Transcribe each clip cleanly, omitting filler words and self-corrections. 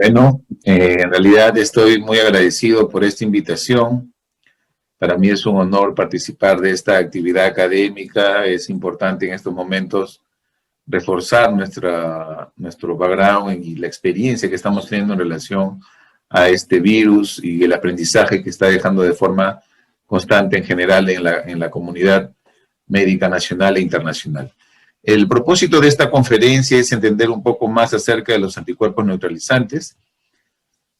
Bueno, en realidad estoy muy agradecido por esta invitación. Para mí es un honor participar de esta actividad académica. Es importante en estos momentos reforzar nuestro background y la experiencia que estamos teniendo en relación a este virus y el aprendizaje que está dejando de forma constante en general en la comunidad médica nacional e internacional. El propósito de esta conferencia es entender un poco más acerca de los anticuerpos neutralizantes,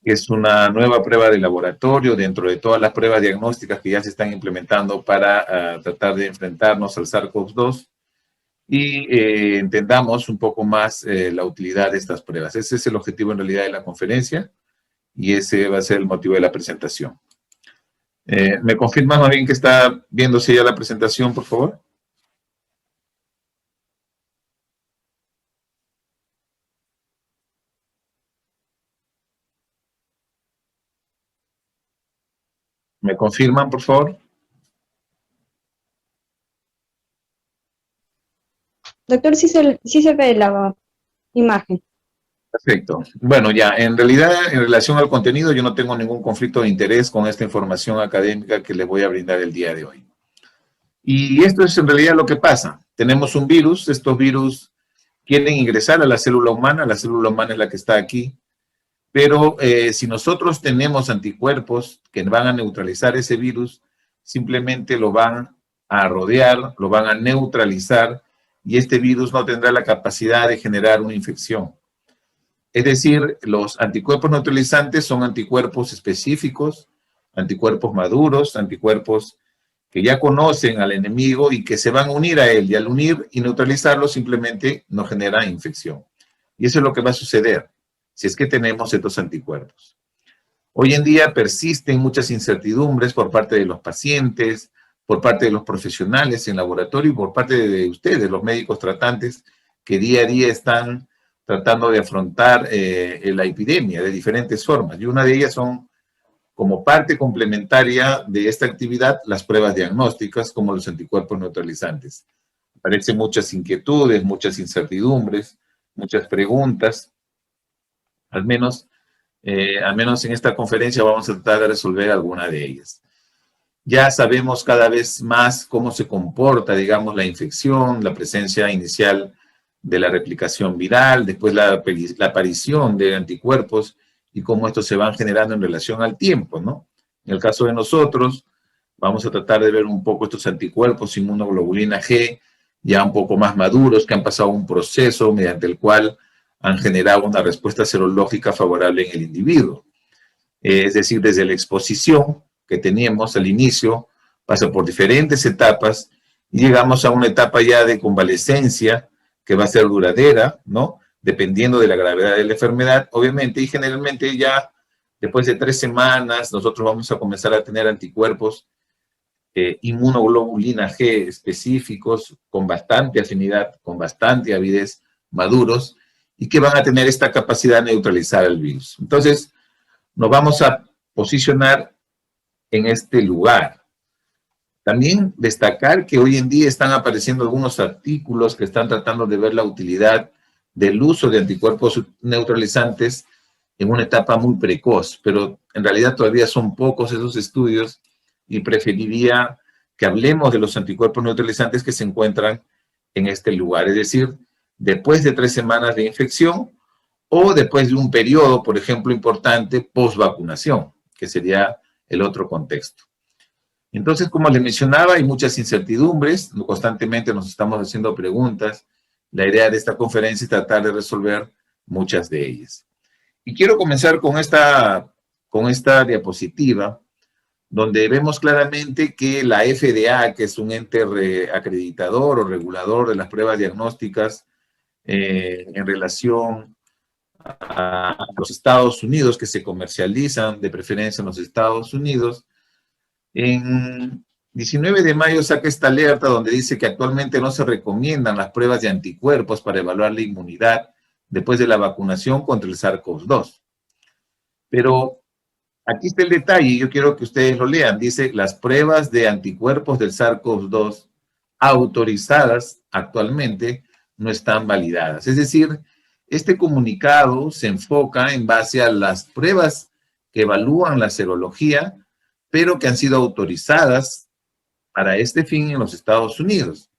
que es una nueva prueba de laboratorio dentro de todas las pruebas diagnósticas que ya se están implementando para tratar de enfrentarnos al SARS-CoV-2 y entendamos un poco más la utilidad de estas pruebas. Ese es el objetivo en realidad de la conferencia y ese va a ser el motivo de la presentación. ¿Me confirma más bien que está viéndose ya la presentación, por favor? ¿Me confirman, por favor? Doctor, sí se ve la imagen. Perfecto. Bueno, ya, en realidad, en relación al contenido, yo no tengo ningún conflicto de interés con esta información académica que les voy a brindar el día de hoy. Y esto es en realidad lo que pasa. Tenemos un virus, estos virus quieren ingresar a la célula humana es la que está aquí, pero si nosotros tenemos anticuerpos que van a neutralizar ese virus, simplemente lo van a rodear, lo van a neutralizar, y este virus no tendrá la capacidad de generar una infección. Es decir, los anticuerpos neutralizantes son anticuerpos específicos, anticuerpos maduros, anticuerpos que ya conocen al enemigo y que se van a unir a él, y al unir y neutralizarlo simplemente no genera infección. Y eso es lo que va a suceder si es que tenemos estos anticuerpos. Hoy en día persisten muchas incertidumbres por parte de los pacientes, por parte de los profesionales en laboratorio y por parte de ustedes, los médicos tratantes, que día a día están tratando de afrontar la epidemia de diferentes formas. Y una de ellas son, como parte complementaria de esta actividad, las pruebas diagnósticas como los anticuerpos neutralizantes. Aparecen muchas inquietudes, muchas incertidumbres, muchas preguntas. Al menos en esta conferencia vamos a tratar de resolver alguna de ellas. Ya sabemos cada vez más cómo se comporta, digamos, la infección, la presencia inicial de la replicación viral, después la aparición de anticuerpos y cómo estos se van generando en relación al tiempo, ¿no? En el caso de nosotros, vamos a tratar de ver un poco estos anticuerpos inmunoglobulina G, ya un poco más maduros, que han pasado un proceso mediante el cual han generado una respuesta serológica favorable en el individuo. Es decir, desde la exposición que teníamos al inicio, pasa por diferentes etapas y llegamos a una etapa ya de convalescencia que va a ser duradera, ¿no? Dependiendo de la gravedad de la enfermedad, obviamente, y generalmente ya después de 3 semanas nosotros vamos a comenzar a tener anticuerpos inmunoglobulina G específicos, con bastante afinidad, con bastante avidez, maduros, y que van a tener esta capacidad de neutralizar el virus. Entonces, nos vamos a posicionar en este lugar. También destacar que hoy en día están apareciendo algunos artículos que están tratando de ver la utilidad del uso de anticuerpos neutralizantes en una etapa muy precoz, pero en realidad todavía son pocos esos estudios y preferiría que hablemos de los anticuerpos neutralizantes que se encuentran en este lugar, es decir, después de 3 semanas de infección o después de un periodo, por ejemplo, importante, post-vacunación, que sería el otro contexto. Entonces, como les mencionaba, hay muchas incertidumbres, constantemente nos estamos haciendo preguntas. La idea de esta conferencia es tratar de resolver muchas de ellas. Y quiero comenzar con esta diapositiva, donde vemos claramente que la FDA, que es un ente acreditador o regulador de las pruebas diagnósticas en relación a los Estados Unidos, que se comercializan de preferencia en los Estados Unidos, en 19 de mayo saca esta alerta donde dice que actualmente no se recomiendan las pruebas de anticuerpos para evaluar la inmunidad después de la vacunación contra el SARS-CoV-2. Pero aquí está el detalle, yo quiero que ustedes lo lean. Dice, las pruebas de anticuerpos del SARS-CoV-2 autorizadas actualmente no están validadas. Es decir, este comunicado se enfoca en base a las pruebas que evalúan la serología, pero que han sido autorizadas para este fin en los Estados Unidos.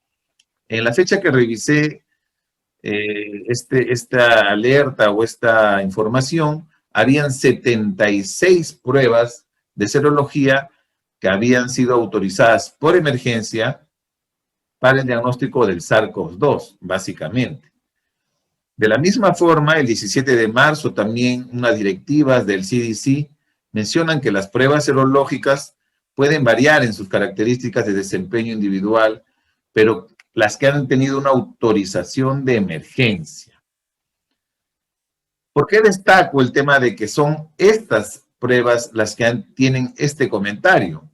En la fecha que revisé esta alerta o esta información, habían 76 pruebas de serología que habían sido autorizadas por emergencia para el diagnóstico del SARS-CoV-2, básicamente. De la misma forma, el 17 de marzo también unas directivas del CDC mencionan que las pruebas serológicas pueden variar en sus características de desempeño individual, pero las que han tenido una autorización de emergencia. ¿Por qué destaco el tema de que son estas pruebas las que tienen este comentario?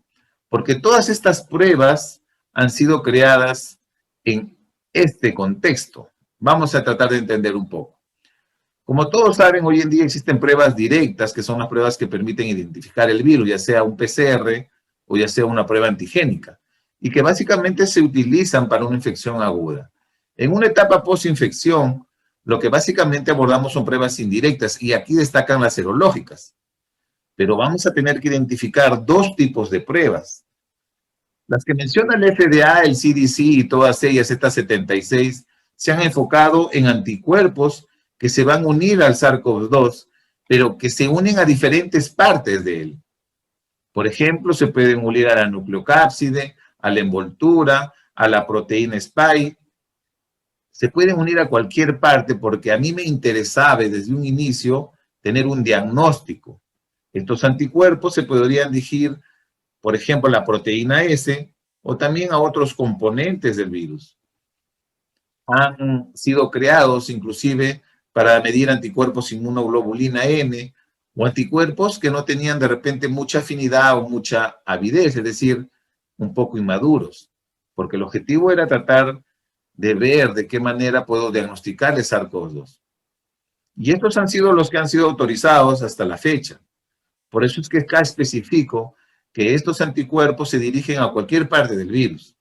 Porque todas estas pruebas han sido creadas en este contexto. Vamos a tratar de entender un poco. Como todos saben, hoy en día existen pruebas directas, que son las pruebas que permiten identificar el virus, ya sea un PCR o ya sea una prueba antigénica, y que básicamente se utilizan para una infección aguda. En una etapa post-infección, lo que básicamente abordamos son pruebas indirectas, y aquí destacan las serológicas. Pero vamos a tener que identificar dos tipos de pruebas. Las que menciona el FDA, el CDC y todas ellas, estas 76, se han enfocado en anticuerpos que se van a unir al SARS-CoV-2, pero que se unen a diferentes partes de él. Por ejemplo, se pueden unir a la nucleocápside, a la envoltura, a la proteína spike. Se pueden unir a cualquier parte porque a mí me interesaba desde un inicio tener un diagnóstico. Estos anticuerpos se podrían dirigir, por ejemplo, a la proteína S o también a otros componentes del virus. Han sido creados inclusive para medir anticuerpos inmunoglobulina N o anticuerpos que no tenían de repente mucha afinidad o mucha avidez, es decir, un poco inmaduros, porque el objetivo era tratar de ver de qué manera puedo diagnosticar el SARS-CoV-2. Y estos han sido los que han sido autorizados hasta la fecha. Por eso es que acá especifico que estos anticuerpos se dirigen a cualquier parte del virus.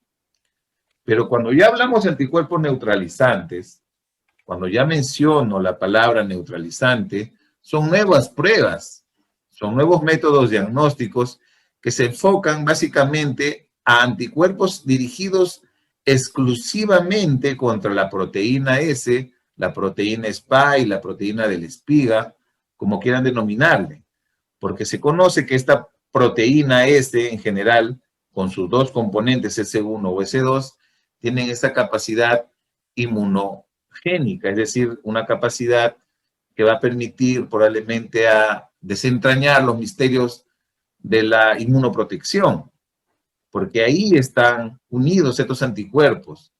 Pero cuando ya hablamos de anticuerpos neutralizantes, cuando ya menciono la palabra neutralizante, son nuevas pruebas, son nuevos métodos diagnósticos que se enfocan básicamente a anticuerpos dirigidos exclusivamente contra la proteína S, la proteína Spike, la proteína de la espiga, como quieran denominarle, porque se conoce que esta proteína S en general, con sus dos componentes S1 o S2, tienen esa capacidad inmunogénica, es decir, una capacidad que va a permitir probablemente a desentrañar los misterios de la inmunoprotección, porque ahí están unidos estos anticuerpos.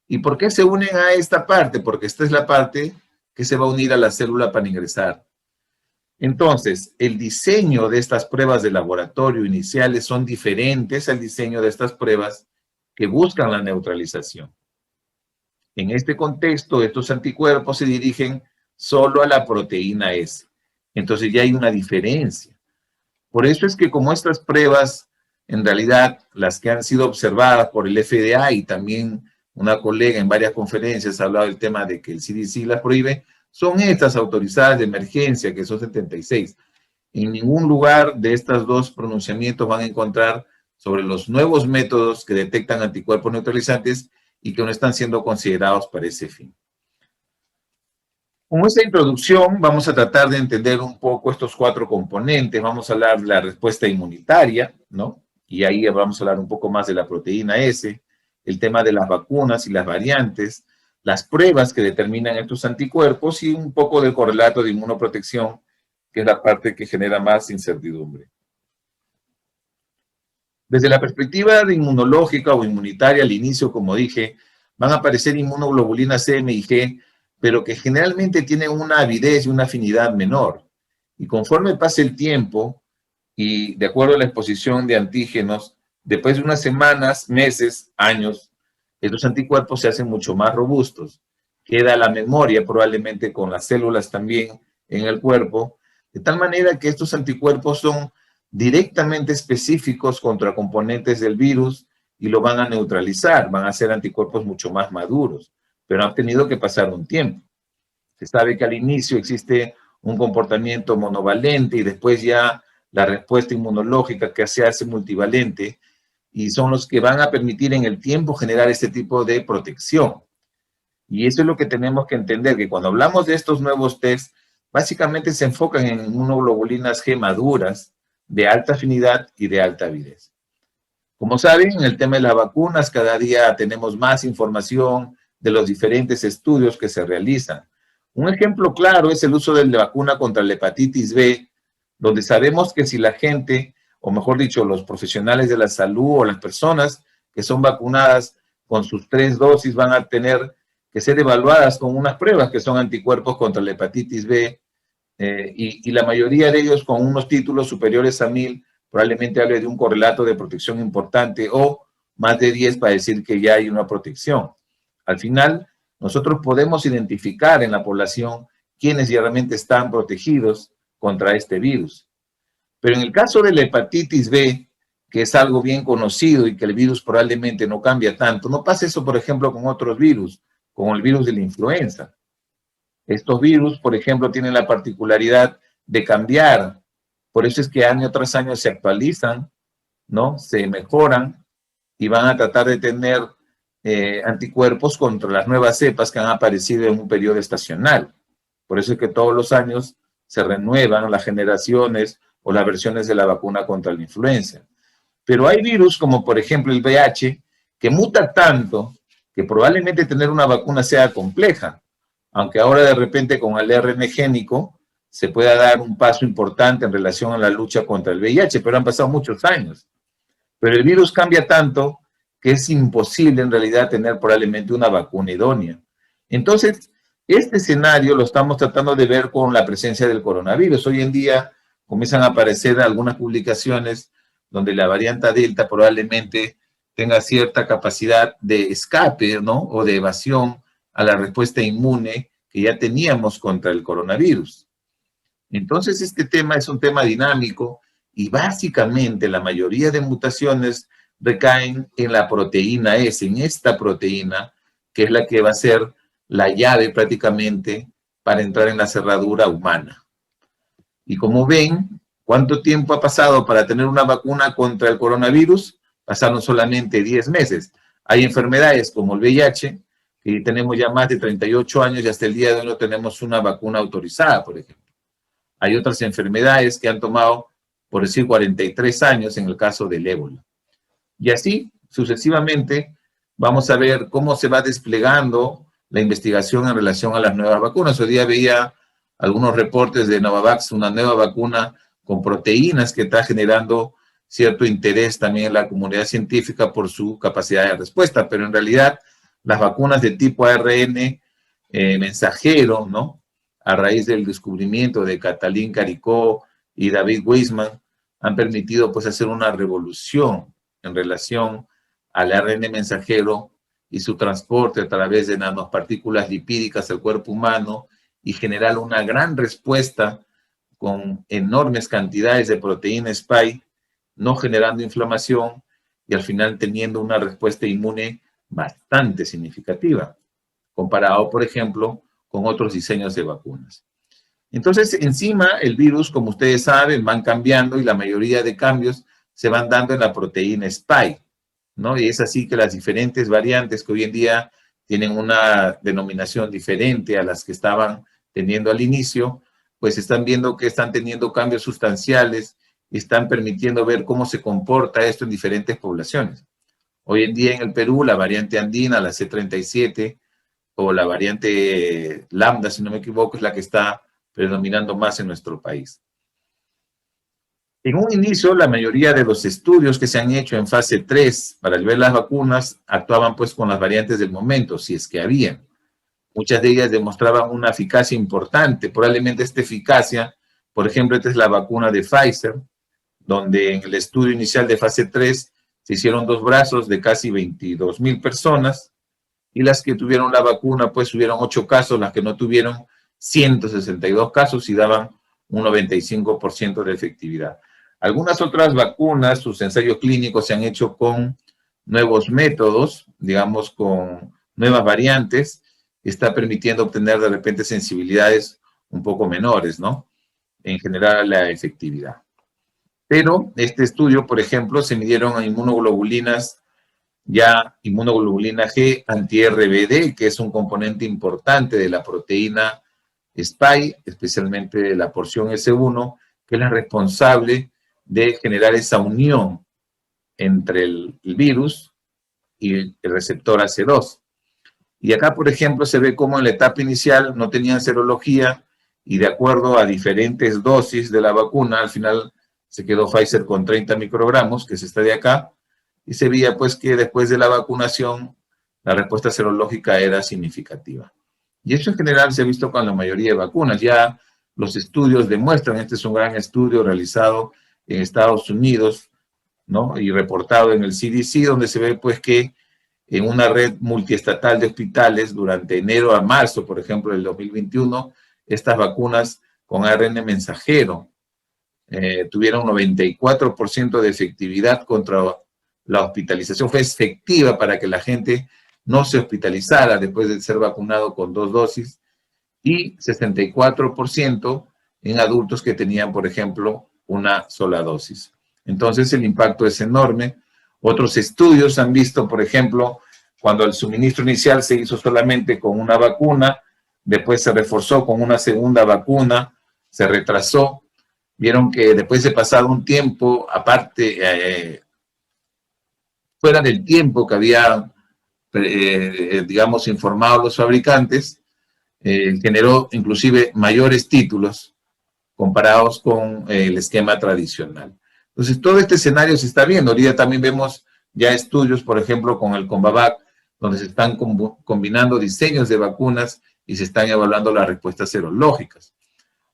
¿Y por qué se unen a esta parte? Porque esta es la parte que se va a unir a la célula para ingresar. Entonces, el diseño de estas pruebas de laboratorio iniciales son diferentes al diseño de estas pruebas que buscan la neutralización. En este contexto, estos anticuerpos se dirigen solo a la proteína S. Entonces ya hay una diferencia. Por eso es que como estas pruebas, en realidad, las que han sido observadas por el FDA y también una colega en varias conferencias ha hablado del tema de que el CDC las prohíbe, son estas autorizadas de emergencia, que son 76. En ningún lugar de estos dos pronunciamientos van a encontrar sobre los nuevos métodos que detectan anticuerpos neutralizantes y que no están siendo considerados para ese fin. Con esta introducción vamos a tratar de entender un poco estos cuatro componentes. Vamos a hablar de la respuesta inmunitaria, ¿no? Y ahí vamos a hablar un poco más de la proteína S, el tema de las vacunas y las variantes, las pruebas que determinan estos anticuerpos y un poco del correlato de inmunoprotección, que es la parte que genera más incertidumbre. Desde la perspectiva de inmunológica o inmunitaria, al inicio, como dije, van a aparecer inmunoglobulinas M y G, pero que generalmente tienen una avidez y una afinidad menor. Y conforme pase el tiempo, y de acuerdo a la exposición de antígenos, después de unas semanas, meses, años, estos anticuerpos se hacen mucho más robustos. Queda la memoria probablemente con las células también en el cuerpo, de tal manera que estos anticuerpos son directamente específicos contra componentes del virus y lo van a neutralizar, van a ser anticuerpos mucho más maduros, pero han tenido que pasar un tiempo. Se sabe que al inicio existe un comportamiento monovalente y después ya la respuesta inmunológica que se hace multivalente, y son los que van a permitir en el tiempo generar este tipo de protección. Y eso es lo que tenemos que entender, que cuando hablamos de estos nuevos test, básicamente se enfocan en inmunoglobulinas G maduras de alta afinidad y de alta avidez. Como saben, en el tema de las vacunas, cada día tenemos más información de los diferentes estudios que se realizan. Un ejemplo claro es el uso de la vacuna contra la hepatitis B, donde sabemos que si la gente, o mejor dicho, los profesionales de la salud o las personas que son vacunadas con sus 3 dosis van a tener que ser evaluadas con unas pruebas que son anticuerpos contra la hepatitis B, y la mayoría de ellos con unos títulos superiores a 1000, probablemente hable de un correlato de protección importante, o más de 10 para decir que ya hay una protección. Al final, nosotros podemos identificar en la población quiénes realmente están protegidos contra este virus. Pero en el caso de la hepatitis B, que es algo bien conocido y que el virus probablemente no cambia tanto, no pasa eso, por ejemplo, con otros virus, como el virus de la influenza. Estos virus, por ejemplo, tienen la particularidad de cambiar. Por eso es que año tras año se actualizan, ¿no? Se mejoran y van a tratar de tener anticuerpos contra las nuevas cepas que han aparecido en un periodo estacional. Por eso es que todos los años se renuevan las generaciones o las versiones de la vacuna contra la influenza. Pero hay virus como por ejemplo el VIH que muta tanto que probablemente tener una vacuna sea compleja, aunque ahora de repente con el ARN génico se pueda dar un paso importante en relación a la lucha contra el VIH, pero han pasado muchos años. Pero el virus cambia tanto que es imposible en realidad tener probablemente una vacuna idónea. Entonces, este escenario lo estamos tratando de ver con la presencia del coronavirus. Hoy en día comienzan a aparecer algunas publicaciones donde la variante Delta probablemente tenga cierta capacidad de escape, ¿no? O de evasión a la respuesta inmune que ya teníamos contra el coronavirus. Entonces, este tema es un tema dinámico y básicamente la mayoría de mutaciones recaen en la proteína S, en esta proteína, que es la que va a ser la llave prácticamente para entrar en la cerradura humana. Y como ven, ¿cuánto tiempo ha pasado para tener una vacuna contra el coronavirus? Pasaron solamente 10 meses. Hay enfermedades como el VIH, que tenemos ya más de 38 años y hasta el día de hoy no tenemos una vacuna autorizada, por ejemplo. Hay otras enfermedades que han tomado, por decir, 43 años en el caso del ébola. Y así, sucesivamente, vamos a ver cómo se va desplegando la investigación en relación a las nuevas vacunas. Hoy día veía algunos reportes de Novavax, una nueva vacuna con proteínas que está generando cierto interés también en la comunidad científica por su capacidad de respuesta, pero en realidad las vacunas de tipo ARN mensajero, ¿no? A raíz del descubrimiento de Katalin Karikó y David Weissman, han permitido pues hacer una revolución en relación al ARN mensajero y su transporte a través de nanopartículas lipídicas al cuerpo humano y generar una gran respuesta con enormes cantidades de proteína spike, no generando inflamación y al final teniendo una respuesta inmune bastante significativa, comparado, por ejemplo, con otros diseños de vacunas. Entonces, encima, el virus, como ustedes saben, van cambiando y la mayoría de cambios se van dando en la proteína spike, ¿no? Y es así que las diferentes variantes que hoy en día tienen una denominación diferente a las que estaban teniendo al inicio, pues están viendo que están teniendo cambios sustanciales y están permitiendo ver cómo se comporta esto en diferentes poblaciones. Hoy en día en el Perú, la variante andina, la C37, o la variante lambda, si no me equivoco, es la que está predominando más en nuestro país. En un inicio, la mayoría de los estudios que se han hecho en fase 3 para ver las vacunas actuaban pues con las variantes del momento, si es que habían. Muchas de ellas demostraban una eficacia importante. Probablemente esta eficacia, por ejemplo, esta es la vacuna de Pfizer, donde en el estudio inicial de fase 3 se hicieron 2 brazos de casi 22,000 personas, y las que tuvieron la vacuna, pues hubieron 8 casos, las que no tuvieron 162 casos y daban un 95% de efectividad. Algunas otras vacunas, sus ensayos clínicos se han hecho con nuevos métodos, digamos con nuevas variantes, está permitiendo obtener de repente sensibilidades un poco menores, ¿no? En general la efectividad. Pero este estudio, por ejemplo, se midieron inmunoglobulinas, ya inmunoglobulina G anti-RBD, que es un componente importante de la proteína Spike, especialmente de la porción S1, que es la responsable de generar esa unión entre el virus y el receptor AC2. Y acá, por ejemplo, se ve cómo en la etapa inicial no tenían serología y de acuerdo a diferentes dosis de la vacuna, al final se quedó Pfizer con 30 microgramos, que es esta de acá, y se veía pues que después de la vacunación la respuesta serológica era significativa. Y eso en general se ha visto con la mayoría de vacunas. Ya los estudios demuestran, este es un gran estudio realizado en Estados Unidos, ¿no? Y reportado en el CDC, donde se ve pues que en una red multiestatal de hospitales durante enero a marzo, por ejemplo, del 2021, estas vacunas con ARN mensajero tuvieron 94% de efectividad contra la hospitalización. Fue efectiva para que la gente no se hospitalizara después de ser vacunado con 2 dosis y 64% en adultos que tenían, por ejemplo, una sola dosis. Entonces el impacto es enorme. Otros estudios han visto, por ejemplo, cuando el suministro inicial se hizo solamente con una vacuna, después se reforzó con una segunda vacuna, se retrasó, vieron que después de pasado un tiempo, aparte, fuera del tiempo que había, digamos, informado los fabricantes, generó inclusive mayores títulos comparados con el esquema tradicional. Entonces, todo este escenario se está viendo. Ahorita también vemos ya estudios, por ejemplo, con el Combavac, donde se están combinando diseños de vacunas y se están evaluando las respuestas serológicas.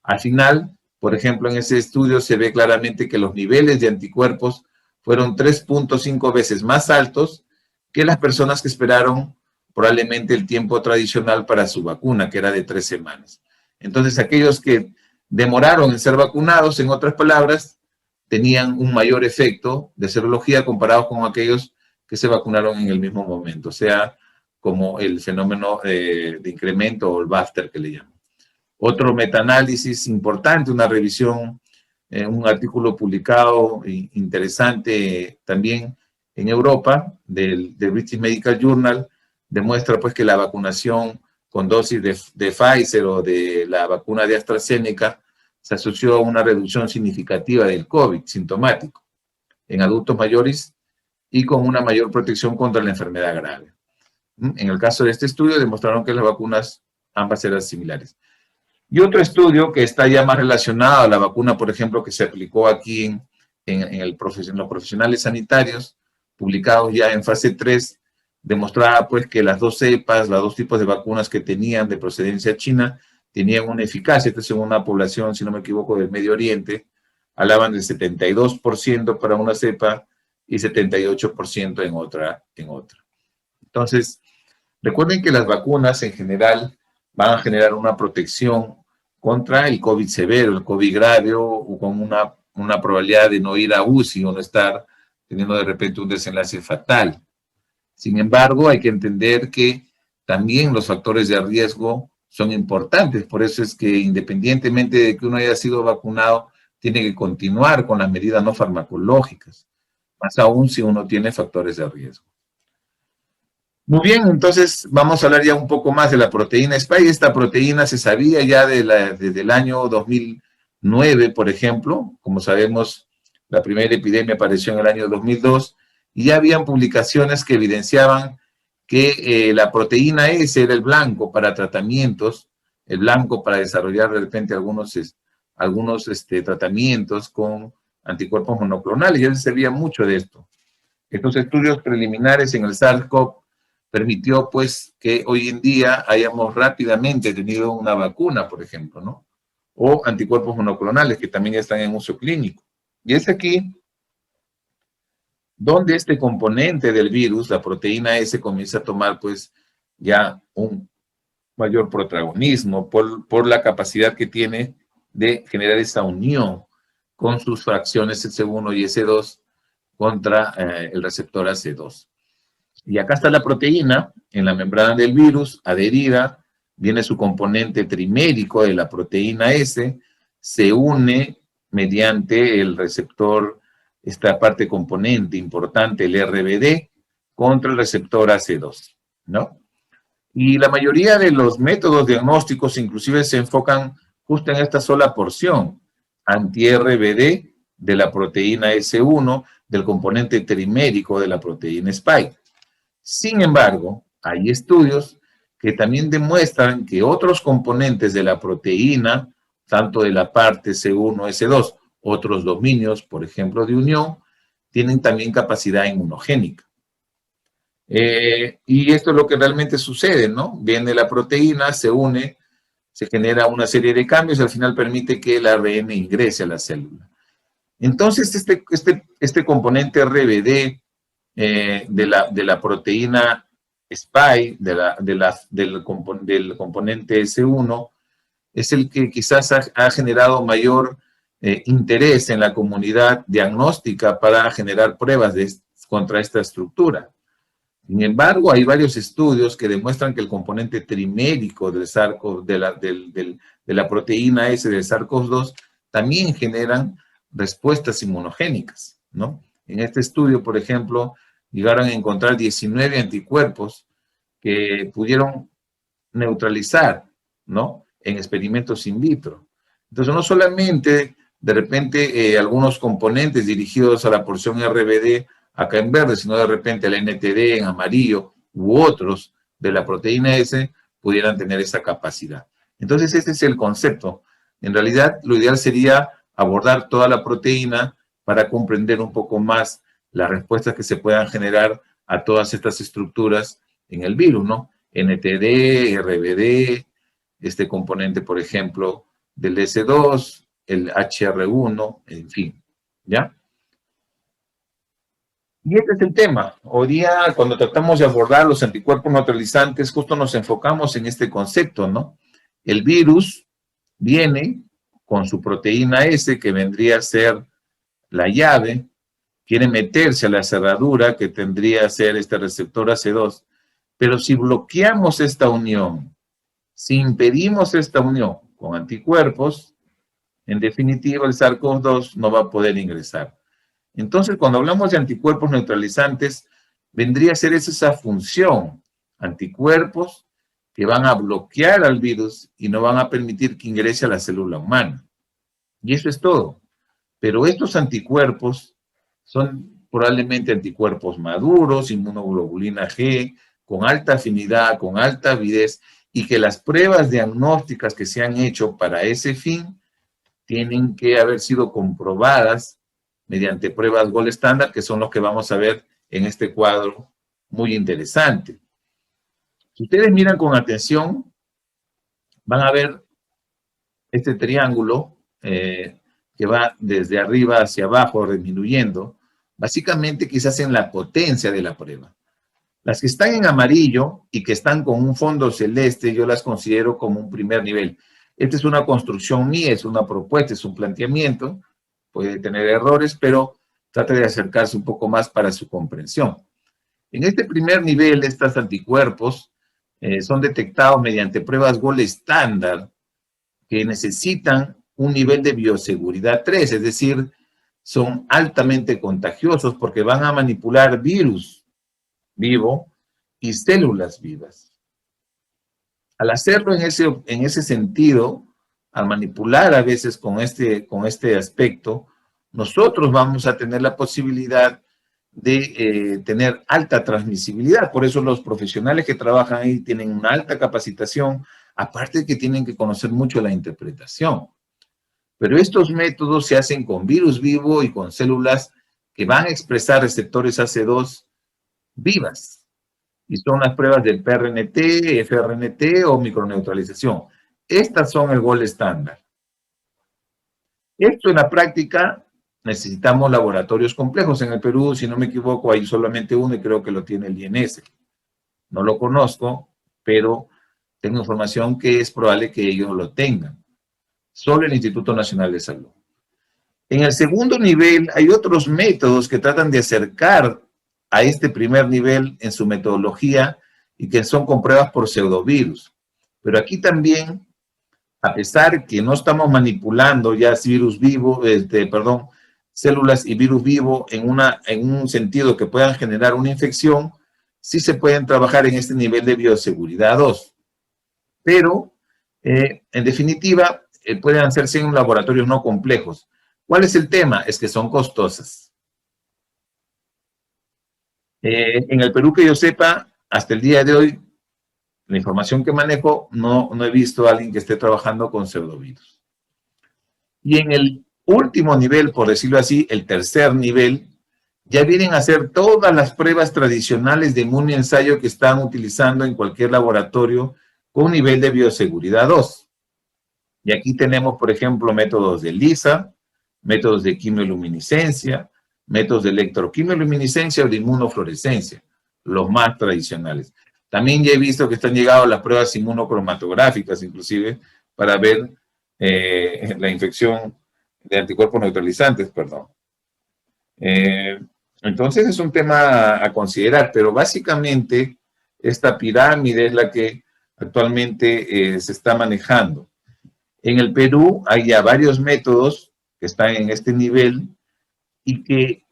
Al final, por ejemplo, en ese estudio se ve claramente que los niveles de anticuerpos fueron 3.5 veces más altos que las personas que esperaron probablemente el tiempo tradicional para su vacuna, que era de 3 semanas. Entonces, aquellos que demoraron en ser vacunados, en otras palabras, tenían un mayor efecto de serología comparados con aquellos que se vacunaron en el mismo momento, o sea, como el fenómeno de incremento o el booster que le llaman. Otro metaanálisis importante, una revisión, un artículo publicado interesante también en Europa, del British Medical Journal, demuestra pues que la vacunación con dosis de Pfizer o de la vacuna de AstraZeneca se asoció a una reducción significativa del COVID sintomático en adultos mayores y con una mayor protección contra la enfermedad grave. En el caso de este estudio demostraron que las vacunas ambas eran similares. Y otro estudio que está ya más relacionado a la vacuna, por ejemplo, que se aplicó aquí en los profesionales sanitarios, publicados ya en fase 3, demostraba pues que las dos cepas, los dos tipos de vacunas que tenían de procedencia china, tenían una eficacia. Esto es en una población, si no me equivoco, del Medio Oriente, hablaban del 72% para una cepa y 78% en otra. Entonces, recuerden que las vacunas en general van a generar una protección contra el COVID severo, el COVID grave o con una probabilidad de no ir a UCI o no estar teniendo de repente un desenlace fatal. Sin embargo, hay que entender que también los factores de riesgo son importantes. Por eso es que independientemente de que uno haya sido vacunado, tiene que continuar con las medidas no farmacológicas, más aún si uno tiene factores de riesgo. Muy bien, entonces vamos a hablar ya un poco más de la proteína Spike. Esta proteína se sabía ya desde el año 2009, por ejemplo. Como sabemos, la primera epidemia apareció en el año 2002 y ya habían publicaciones que evidenciaban que la proteína S era el blanco para tratamientos, el blanco para desarrollar de repente algunos tratamientos con anticuerpos monoclonales. Ya se sabía mucho de esto. Estos estudios preliminares en el SARS-CoV permitió pues que hoy en día hayamos rápidamente tenido una vacuna, por ejemplo, ¿no? O anticuerpos monoclonales que también están en uso clínico. Y es aquí donde este componente del virus, la proteína S, comienza a tomar pues ya un mayor protagonismo por la capacidad que tiene de generar esa unión con sus fracciones S1 y S2 contra el receptor AC2. Y acá está la proteína en la membrana del virus, adherida, viene su componente trimérico de la proteína S, se une mediante el receptor, esta parte componente importante, el RBD, contra el receptor AC2, ¿no? Y la mayoría de los métodos diagnósticos inclusive se enfocan justo en esta sola porción, anti-RBD de la proteína S1, del componente trimérico de la proteína Spike. Sin embargo, hay estudios que también demuestran que otros componentes de la proteína, tanto de la parte C1, S2, otros dominios, por ejemplo, de unión, tienen también capacidad inmunogénica. Y esto es lo que realmente sucede, ¿no? Viene la proteína, se une, se genera una serie de cambios y al final permite que el ARN ingrese a la célula. Entonces, este componente RBD de la proteína Spike, del componente S1, es el que quizás ha generado mayor interés en la comunidad diagnóstica para generar pruebas contra esta estructura. Sin embargo, hay varios estudios que demuestran que el componente trimérico del de la proteína S del SARS-CoV-2 también generan respuestas inmunogénicas, ¿no? En este estudio, por ejemplo, llegaron a encontrar 19 anticuerpos que pudieron neutralizar, ¿no? En experimentos in vitro. Entonces, no solamente, de repente, algunos componentes dirigidos a la porción RBD acá en verde, sino de repente el NTD en amarillo u otros de la proteína S pudieran tener esa capacidad. Entonces, este es el concepto. En realidad, lo ideal sería abordar toda la proteína para comprender un poco más las respuestas que se puedan generar a todas estas estructuras en el virus, ¿no? NTD, RBD, este componente, por ejemplo, del S2, el HR1, en fin, ¿ya? Y este es el tema. Hoy día, cuando tratamos de abordar los anticuerpos neutralizantes, justo nos enfocamos en este concepto, ¿no? El virus viene con su proteína S, que vendría a ser la llave, quiere meterse a la cerradura, que tendría a ser este receptor AC2, pero si bloqueamos esta unión, si impedimos esta unión con anticuerpos, en definitiva el SARS-CoV-2 no va a poder ingresar. Entonces, cuando hablamos de anticuerpos neutralizantes, vendría a ser esa función, anticuerpos que van a bloquear al virus y no van a permitir que ingrese a la célula humana. Y eso es todo. Pero estos anticuerpos son probablemente anticuerpos maduros, inmunoglobulina G, con alta afinidad, con alta avidez, y que las pruebas diagnósticas que se han hecho para ese fin tienen que haber sido comprobadas mediante pruebas gold estándar, que son los que vamos a ver en este cuadro muy interesante. Si ustedes miran con atención, van a ver este triángulo que va desde arriba hacia abajo disminuyendo, básicamente quizás en la potencia de la prueba. Las que están en amarillo y que están con un fondo celeste, yo las considero como un primer nivel. Esta es una construcción mía, es una propuesta, es un planteamiento, puede tener errores, pero trate de acercarse un poco más para su comprensión. En este primer nivel, estos anticuerpos son detectados mediante pruebas gold estándar que necesitan un nivel de bioseguridad 3, es decir, son altamente contagiosos porque van a manipular virus vivo y células vivas. Al hacerlo en ese sentido, al manipular a veces con este aspecto, nosotros vamos a tener la posibilidad de tener alta transmisibilidad. Por eso los profesionales que trabajan ahí tienen una alta capacitación, aparte de que tienen que conocer mucho la interpretación. Pero estos métodos se hacen con virus vivo y con células que van a expresar receptores AC2 vivas. Y son las pruebas del PRNT, FRNT o microneutralización. Estas son el gold estándar. Esto en la práctica necesitamos laboratorios complejos. En el Perú, si no me equivoco, hay solamente uno y creo que lo tiene el INS. No lo conozco, pero tengo información que es probable que ellos lo tengan. Solo el Instituto Nacional de Salud. En el segundo nivel hay otros métodos que tratan de acercar a este primer nivel en su metodología y que son con pruebas por pseudovirus. Pero aquí también, a pesar que no estamos manipulando ya virus vivo, células y virus vivo en un sentido que puedan generar una infección, sí se pueden trabajar en este nivel de bioseguridad 2. Pero, en definitiva, pueden hacerse en laboratorios no complejos. ¿Cuál es el tema? Es que son costosas. En el Perú, que yo sepa, hasta el día de hoy, la información que manejo, no he visto a alguien que esté trabajando con pseudovirus. Y en el último nivel, por decirlo así, el tercer nivel, ya vienen a hacer todas las pruebas tradicionales de inmunoensayo que están utilizando en cualquier laboratorio con un nivel de bioseguridad 2. Y aquí tenemos, por ejemplo, métodos de ELISA, métodos de quimioluminiscencia, métodos de electroquimioluminiscencia o de inmunofluorescencia, los más tradicionales. También ya he visto que están llegando las pruebas inmunocromatográficas, inclusive, para ver la infección de anticuerpos neutralizantes, perdón. Entonces es un tema a considerar, pero básicamente esta pirámide es la que actualmente se está manejando. En el Perú hay ya varios métodos que están en este nivel y que,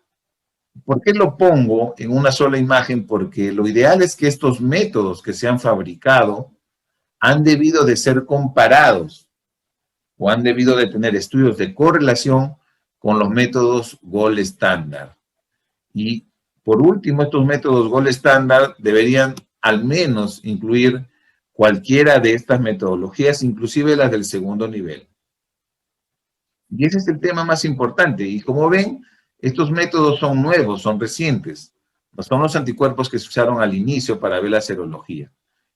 ¿por qué lo pongo en una sola imagen? Porque lo ideal es que estos métodos que se han fabricado han debido de ser comparados o han debido de tener estudios de correlación con los métodos Gold Standard. Y por último, estos métodos Gold Standard deberían al menos incluir cualquiera de estas metodologías, inclusive las del segundo nivel. Y ese es el tema más importante. Y como ven, estos métodos son nuevos, son recientes. No son los anticuerpos que se usaron al inicio para ver la serología.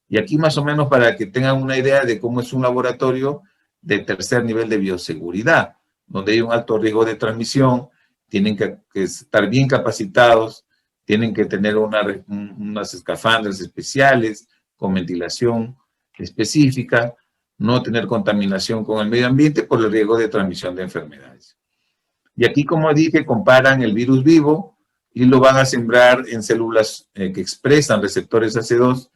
Y aquí más o menos para que tengan una idea de cómo es un laboratorio de tercer nivel de bioseguridad, donde hay un alto riesgo de transmisión, tienen que estar bien capacitados, tienen que tener unas escafandras especiales con ventilación específica, no tener contaminación con el medio ambiente por el riesgo de transmisión de enfermedades. Y aquí, como dije, comparan el virus vivo y lo van a sembrar en células que expresan receptores AC2,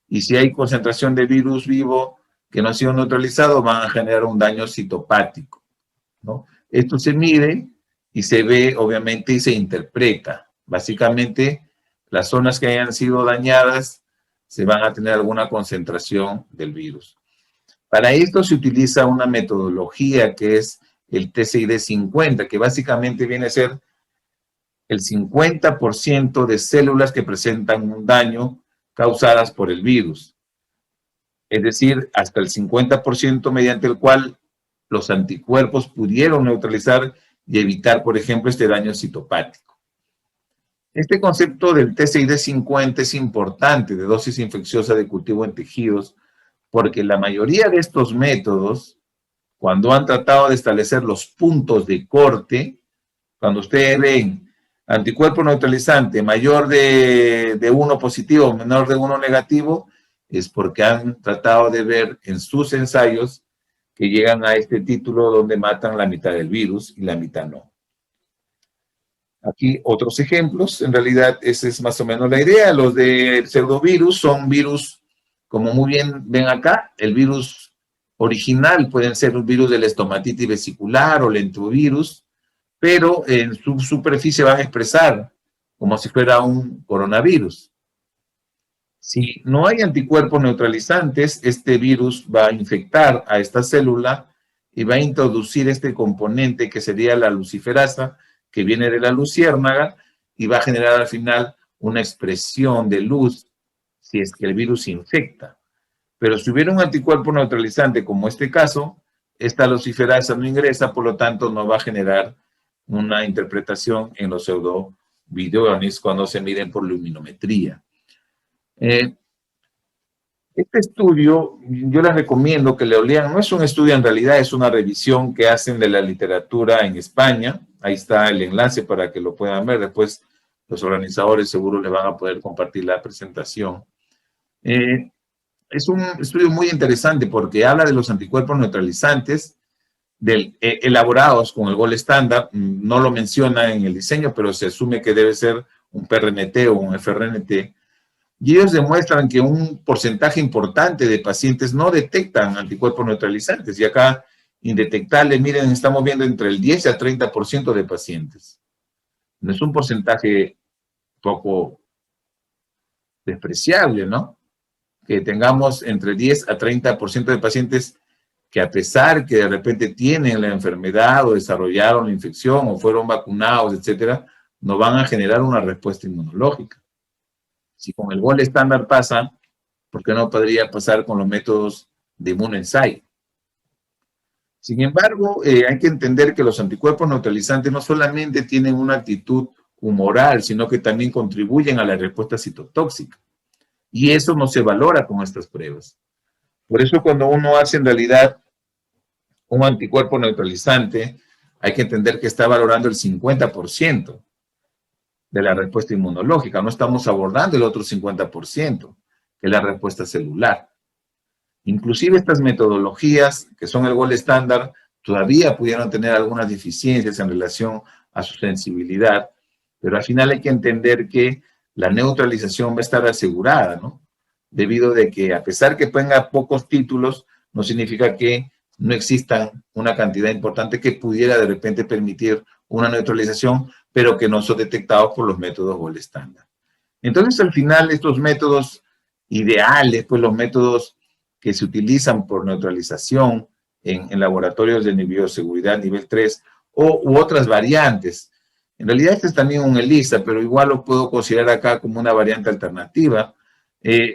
y si hay concentración de virus vivo que no ha sido neutralizado, van a generar un daño citopático, ¿no? Esto se mide y se ve, obviamente, y se interpreta. Básicamente, las zonas que hayan sido dañadas se van a tener alguna concentración del virus. Para esto se utiliza una metodología que es el TCID50, que básicamente viene a ser el 50% de células que presentan un daño causadas por el virus. Es decir, hasta el 50% mediante el cual los anticuerpos pudieron neutralizar y evitar, por ejemplo, este daño citopático. Este concepto del TCID50 es importante, de dosis infecciosa de cultivo en tejidos, porque la mayoría de estos métodos, cuando han tratado de establecer los puntos de corte, cuando ustedes ven anticuerpo neutralizante mayor de 1 positivo, menor de 1 negativo, es porque han tratado de ver en sus ensayos que llegan a este título donde matan la mitad del virus y la mitad no. Aquí otros ejemplos, en realidad esa es más o menos la idea. Los de pseudovirus son virus, como muy bien ven acá, el virus original pueden ser un virus de la estomatitis vesicular o lentovirus, pero en su superficie van a expresar como si fuera un coronavirus. Si no hay anticuerpos neutralizantes, este virus va a infectar a esta célula y va a introducir este componente que sería la luciferasa, que viene de la luciérnaga, y va a generar al final una expresión de luz si es que el virus infecta. Pero si hubiera un anticuerpo neutralizante, como este caso, esta luciferasa no ingresa, por lo tanto no va a generar una interpretación en los pseudoviriones cuando se miden por luminometría. Este estudio, yo les recomiendo que lo lean. No es un estudio en realidad, es una revisión que hacen de la literatura en España. Ahí está el enlace para que lo puedan ver. Después los organizadores seguro les van a poder compartir la presentación. Es un estudio muy interesante porque habla de los anticuerpos neutralizantes elaborados con el Gold Standard. No lo menciona en el diseño, pero se asume que debe ser un PRNT o un FRNT, y ellos demuestran que un porcentaje importante de pacientes no detectan anticuerpos neutralizantes. Y acá, indetectable, miren, estamos viendo entre el 10 a 30% de pacientes. No es un porcentaje poco despreciable, ¿no? Que tengamos entre 10 a 30% de pacientes que, a pesar que de repente tienen la enfermedad o desarrollaron la infección o fueron vacunados, etcétera, no van a generar una respuesta inmunológica. Si con el gol estándar pasa, ¿por qué no podría pasar con los métodos de inmunoensayo? Sin embargo, hay que entender que los anticuerpos neutralizantes no solamente tienen una actitud humoral, sino que también contribuyen a la respuesta citotóxica. Y eso no se valora con estas pruebas. Por eso cuando uno hace en realidad un anticuerpo neutralizante, hay que entender que está valorando el 50% de la respuesta inmunológica. No estamos abordando el otro 50%, que es la respuesta celular. Inclusive estas metodologías, que son el gol estándar, todavía pudieron tener algunas deficiencias en relación a su sensibilidad, pero al final hay que entender que la neutralización va a estar asegurada, ¿no? Debido de que, a pesar que tenga pocos títulos, no significa que no existan una cantidad importante que pudiera de repente permitir una neutralización, pero que no son detectados por los métodos gol estándar. Entonces, al final, estos métodos ideales, pues los métodos que se utilizan por neutralización en laboratorios de bioseguridad nivel 3 u otras variantes. En realidad este es también un ELISA, pero igual lo puedo considerar acá como una variante alternativa.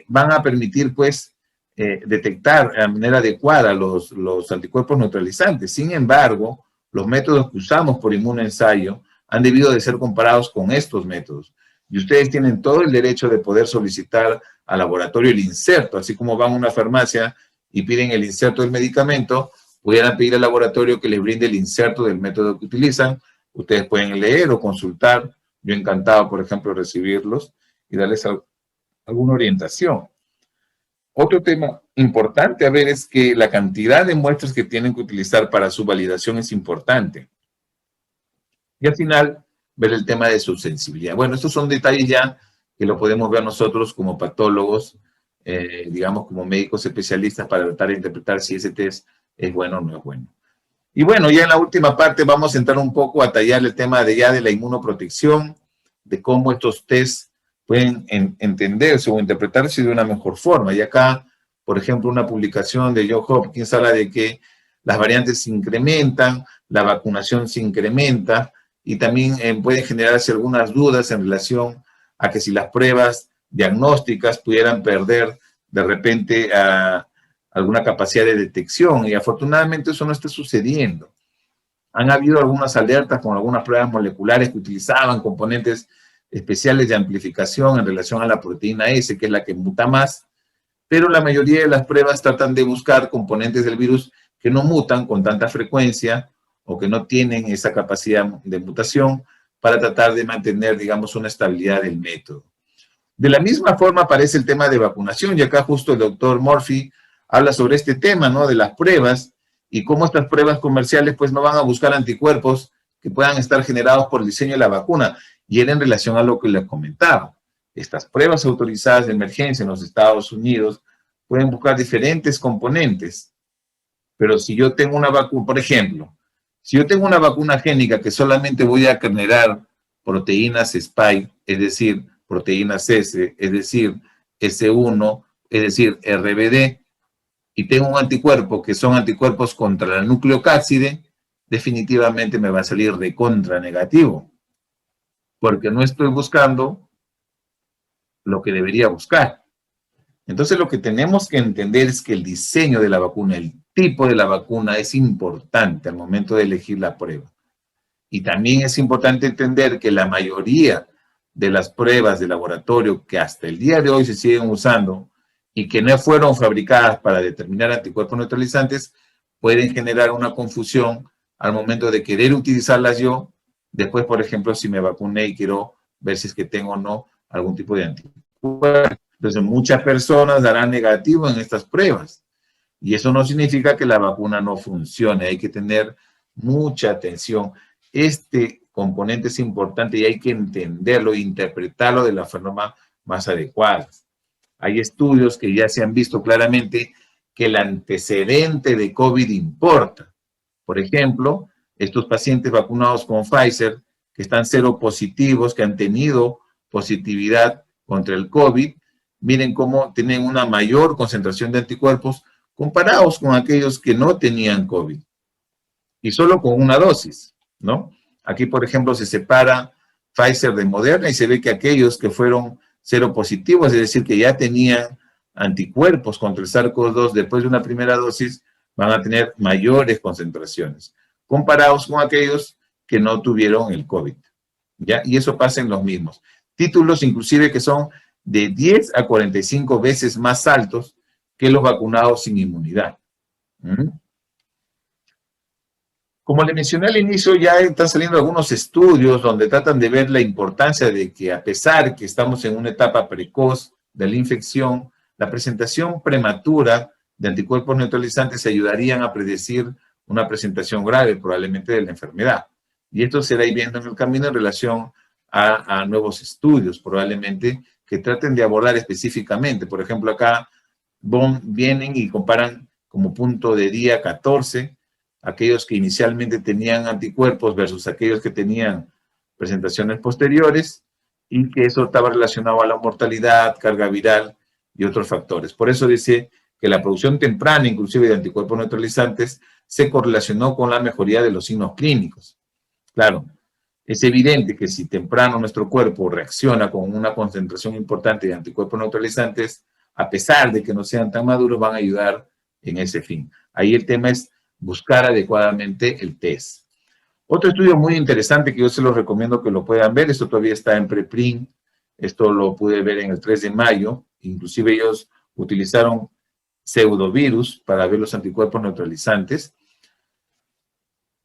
Van a permitir, pues, detectar de manera adecuada los anticuerpos neutralizantes. Sin embargo, los métodos que usamos por inmunoensayo han debido de ser comparados con estos métodos. Y ustedes tienen todo el derecho de poder solicitar al laboratorio el inserto, así como van a una farmacia y piden el inserto del medicamento, pudieran pedir al laboratorio que les brinde el inserto del método que utilizan. Ustedes pueden leer o consultar. Yo encantado, por ejemplo, recibirlos y darles alguna orientación. Otro tema importante a ver es que la cantidad de muestras que tienen que utilizar para su validación es importante. Y al final, ver el tema de su sensibilidad. Bueno, estos son detalles ya que lo podemos ver nosotros como patólogos, digamos como médicos especialistas para tratar de interpretar si ese test es bueno o no es bueno. Y bueno, ya en la última parte vamos a entrar un poco a tallar el tema de la inmunoprotección, de cómo estos tests pueden entenderse o interpretarse de una mejor forma. Y acá, por ejemplo, una publicación de Johns Hopkins habla de que las variantes se incrementan, la vacunación se incrementa, y también pueden generarse algunas dudas en relación a que si las pruebas diagnósticas pudieran perder de repente alguna capacidad de detección, y afortunadamente eso no está sucediendo. Han habido algunas alertas con algunas pruebas moleculares que utilizaban componentes especiales de amplificación en relación a la proteína S, que es la que muta más, pero la mayoría de las pruebas tratan de buscar componentes del virus que no mutan con tanta frecuencia o que no tienen esa capacidad de mutación para tratar de mantener, digamos, una estabilidad del método. De la misma forma aparece el tema de vacunación, y acá justo el doctor Murphy habla sobre este tema, ¿no? De las pruebas y cómo estas pruebas comerciales pues no van a buscar anticuerpos que puedan estar generados por el diseño de la vacuna. Y era en relación a lo que les comentaba. Estas pruebas autorizadas de emergencia en los Estados Unidos pueden buscar diferentes componentes. Pero si yo tengo una vacuna, por ejemplo, si yo tengo una vacuna génica que solamente voy a generar proteínas spike, es decir, proteínas S, es decir, S1, es decir, RBD, y tengo un anticuerpo que son anticuerpos contra la nucleocápside, definitivamente me va a salir recontra negativo, porque no estoy buscando lo que debería buscar. Entonces lo que tenemos que entender es que el diseño de la vacuna, el tipo de la vacuna es importante al momento de elegir la prueba. Y también es importante entender que la mayoría de las pruebas de laboratorio que hasta el día de hoy se siguen usando y que no fueron fabricadas para determinar anticuerpos neutralizantes, pueden generar una confusión al momento de querer utilizarlas yo. Después, por ejemplo, si me vacuné y quiero ver si es que tengo o no algún tipo de anticuerpos. Entonces, muchas personas darán negativo en estas pruebas. Y eso no significa que la vacuna no funcione. Hay que tener mucha atención. Este componente es importante y hay que entenderlo e interpretarlo de la forma más adecuada. Hay estudios que ya se han visto claramente que el antecedente de COVID importa. Por ejemplo, estos pacientes vacunados con Pfizer, que están seropositivos, que han tenido positividad contra el COVID, miren cómo tienen una mayor concentración de anticuerpos comparados con aquellos que no tenían COVID. Y solo con una dosis, ¿no? Aquí, por ejemplo, se separa Pfizer de Moderna y se ve que aquellos que fueron seropositivos, es decir, que ya tenían anticuerpos contra el SARS-CoV-2 después de una primera dosis, van a tener mayores concentraciones, comparados con aquellos que no tuvieron el COVID, ¿ya? Y eso pasa en los mismos. Títulos inclusive que son de 10 a 45 veces más altos que los vacunados sin inmunidad. Como le mencioné al inicio, ya están saliendo algunos estudios donde tratan de ver la importancia de que a pesar que estamos en una etapa precoz de la infección, la presentación prematura de anticuerpos neutralizantes ayudarían a predecir una presentación grave probablemente de la enfermedad. Y esto se irá viendo en el camino en relación a nuevos estudios, probablemente, que traten de abordar específicamente. Por ejemplo, acá vienen y comparan como punto de día 14 aquellos que inicialmente tenían anticuerpos versus aquellos que tenían presentaciones posteriores y que eso estaba relacionado a la mortalidad, carga viral y otros factores. Por eso dice que la producción temprana, inclusive de anticuerpos neutralizantes, se correlacionó con la mejoría de los signos clínicos. Claro, es evidente que si temprano nuestro cuerpo reacciona con una concentración importante de anticuerpos neutralizantes, a pesar de que no sean tan maduros, van a ayudar en ese fin. Ahí el tema es buscar adecuadamente el test. Otro estudio muy interesante que yo se los recomiendo que lo puedan ver, esto todavía está en preprint, esto lo pude ver en el 3 de mayo, inclusive ellos utilizaron pseudovirus para ver los anticuerpos neutralizantes.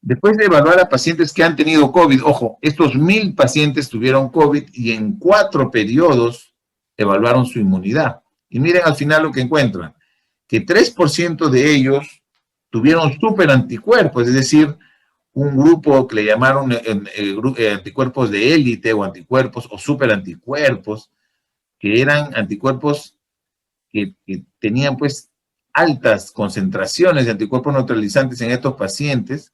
Después de evaluar a pacientes que han tenido COVID, ojo, estos 1000 pacientes tuvieron COVID y en 4 periodos evaluaron su inmunidad. Y miren al final lo que encuentran, que 3% de ellos tuvieron super anticuerpos, es decir, un grupo que le llamaron anticuerpos de élite o anticuerpos o super anticuerpos, que eran anticuerpos que tenían pues altas concentraciones de anticuerpos neutralizantes en estos pacientes,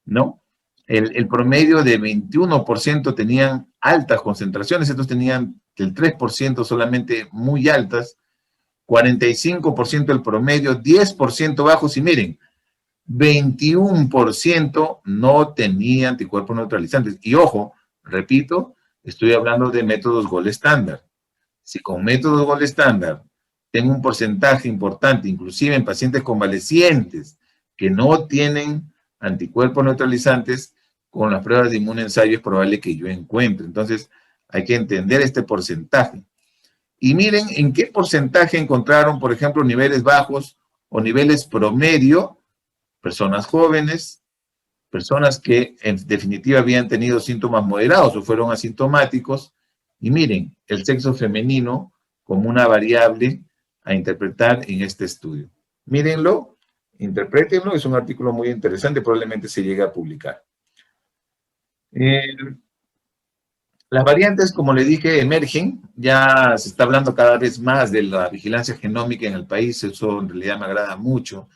¿no? El promedio de 21% tenían altas concentraciones, estos tenían el 3% solamente muy altas, 45% el promedio, 10% bajos y miren, 21% no tenía anticuerpos neutralizantes. Y ojo, repito, estoy hablando de métodos Gold estándar. Si con métodos Gold estándar tengo un porcentaje importante, inclusive en pacientes convalecientes que no tienen anticuerpos neutralizantes, con las pruebas de inmunensayo es probable que yo encuentre. Entonces, hay que entender este porcentaje. Y miren en qué porcentaje encontraron, por ejemplo, niveles bajos o niveles promedio, personas jóvenes, personas que en definitiva habían tenido síntomas moderados o fueron asintomáticos. Y miren, el sexo femenino como una variable a interpretar en este estudio. Mírenlo, interprétenlo, es un artículo muy interesante, probablemente se llegue a publicar. Las variantes, como le dije, emergen, ya se está hablando cada vez más de la vigilancia genómica en el país, eso en realidad me agrada mucho,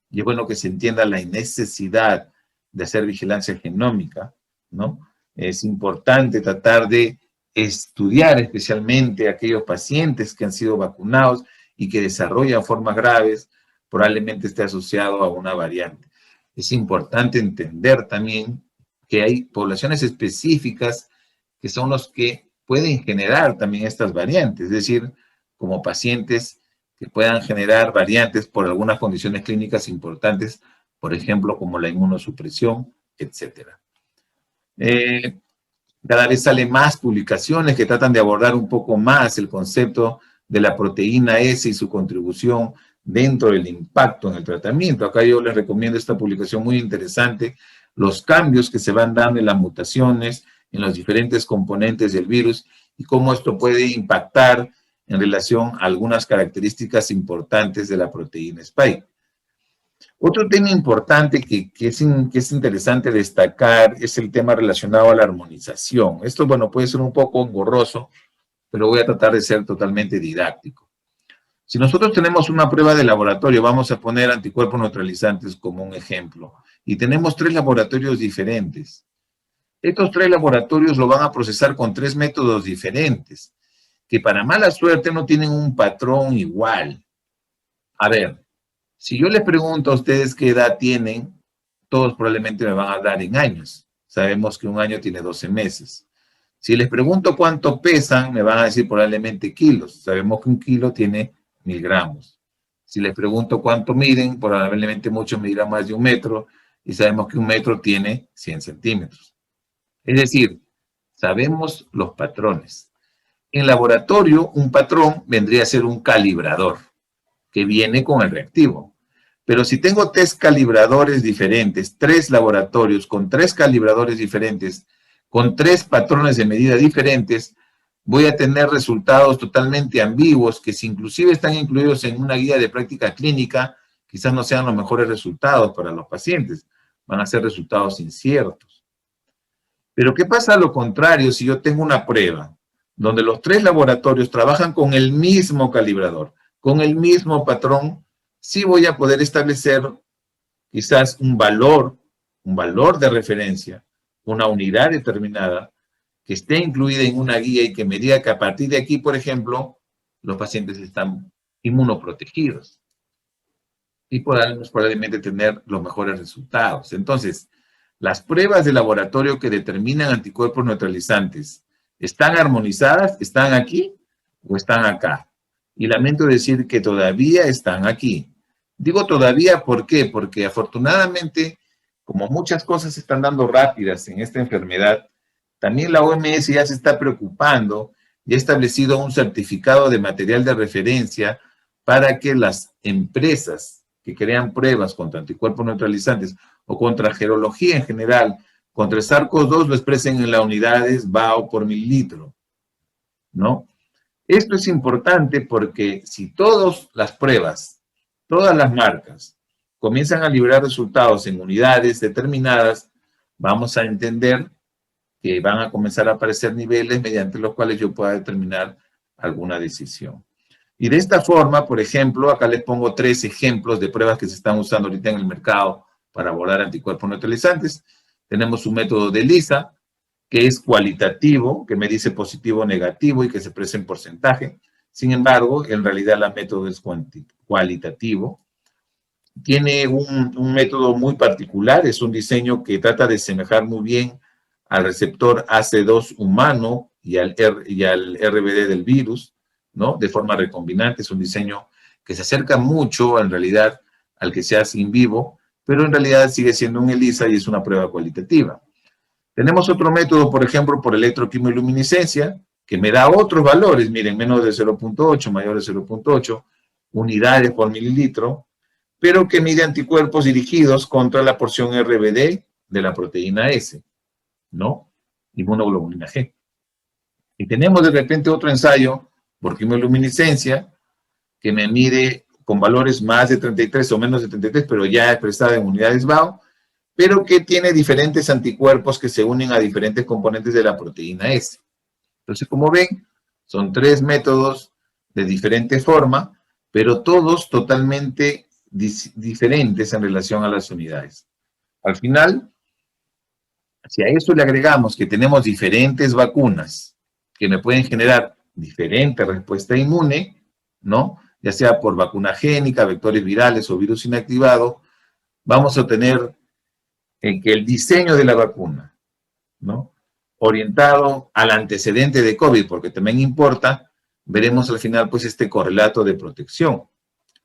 y es bueno que se entienda la necesidad de hacer vigilancia genómica, ¿no? Es importante tratar de estudiar especialmente a aquellos pacientes que han sido vacunados y que desarrollan formas graves, probablemente esté asociado a una variante. Es importante entender también que hay poblaciones específicas que son los que pueden generar también estas variantes, es decir, como pacientes que puedan generar variantes por algunas condiciones clínicas importantes, por ejemplo, como la inmunosupresión, etc. Cada vez salen más publicaciones que tratan de abordar un poco más el concepto de la proteína S y su contribución dentro del impacto en el tratamiento. Acá yo les recomiendo esta publicación muy interesante, los cambios que se van dando en las mutaciones, en los diferentes componentes del virus y cómo esto puede impactar en relación a algunas características importantes de la proteína Spike. Otro tema importante que es interesante destacar es el tema relacionado a la armonización. Esto, bueno, puede ser un poco engorroso, pero voy a tratar de ser totalmente didáctico. Si nosotros tenemos una prueba de laboratorio, vamos a poner anticuerpos neutralizantes como un ejemplo, y tenemos 3 laboratorios diferentes. Estos 3 laboratorios lo van a procesar con 3 métodos diferentes, que para mala suerte no tienen un patrón igual. A ver, si yo les pregunto a ustedes qué edad tienen, todos probablemente me van a dar en años. Sabemos que un año tiene 12 meses. Si les pregunto cuánto pesan, me van a decir probablemente kilos. Sabemos que un kilo tiene 1000 gramos. Si les pregunto cuánto miden, probablemente muchos medirán más de 1 metro y sabemos que 1 metro tiene 100 centímetros. Es decir, sabemos los patrones. En laboratorio, un patrón vendría a ser un calibrador que viene con el reactivo. Pero si tengo 3 calibradores diferentes, 3 laboratorios con 3 calibradores diferentes, con 3 patrones de medida diferentes, voy a tener resultados totalmente ambiguos que si inclusive están incluidos en una guía de práctica clínica, quizás no sean los mejores resultados para los pacientes, van a ser resultados inciertos. Pero ¿qué pasa a lo contrario si yo tengo una prueba donde los 3 laboratorios trabajan con el mismo calibrador, con el mismo patrón? Sí voy a poder establecer quizás un valor de referencia, una unidad determinada que esté incluida en una guía y que me diga que a partir de aquí, por ejemplo, los pacientes están inmunoprotegidos y podamos probablemente tener los mejores resultados. Entonces, las pruebas de laboratorio que determinan anticuerpos neutralizantes, ¿están armonizadas? ¿Están aquí o están acá? Y lamento decir que todavía están aquí. Digo todavía, ¿por qué? Porque afortunadamente, como muchas cosas se están dando rápidas en esta enfermedad, también la OMS ya se está preocupando y ha establecido un certificado de material de referencia para que las empresas que crean pruebas contra anticuerpos neutralizantes o contra gerología en general, contra el SARS-CoV-2 lo expresen en las unidades BAO por mililitro, ¿no? Esto es importante porque si todas las pruebas, todas las marcas comienzan a liberar resultados en unidades determinadas, vamos a entender que van a comenzar a aparecer niveles mediante los cuales yo pueda determinar alguna decisión. Y de esta forma, por ejemplo, acá les pongo 3 ejemplos de pruebas que se están usando ahorita en el mercado para abordar anticuerpos neutralizantes. Tenemos un método de ELISA, que es cualitativo, que me dice positivo o negativo y que se expresa en porcentaje. Sin embargo, en realidad el método es cualitativo. Tiene un método muy particular, es un diseño que trata de semejar muy bien al receptor AC2 humano y al RBD del virus, ¿no? De forma recombinante, es un diseño que se acerca mucho, en realidad, al que se hace in vivo, pero en realidad sigue siendo un ELISA y es una prueba cualitativa. Tenemos otro método, por ejemplo, por electroquimiluminiscencia, que me da otros valores, miren, menos de 0.8, mayor de 0.8 unidades por mililitro, pero que mide anticuerpos dirigidos contra la porción RBD de la proteína S, ¿no? Inmunoglobulina G. Y tenemos de repente otro ensayo por quimioluminiscencia que me mide con valores más de 33 o menos de 33, pero ya expresada en unidades BAO, pero que tiene diferentes anticuerpos que se unen a diferentes componentes de la proteína S. Entonces, como ven, son 3 métodos de diferente forma, pero todos totalmente diferentes en relación a las unidades. Al final, si a eso le agregamos que tenemos diferentes vacunas que me pueden generar diferente respuesta inmune, ¿no? Ya sea por vacuna génica, vectores virales o virus inactivado, vamos a tener que el diseño de la vacuna, ¿no? Orientado al antecedente de COVID, porque también importa, veremos al final pues este correlato de protección.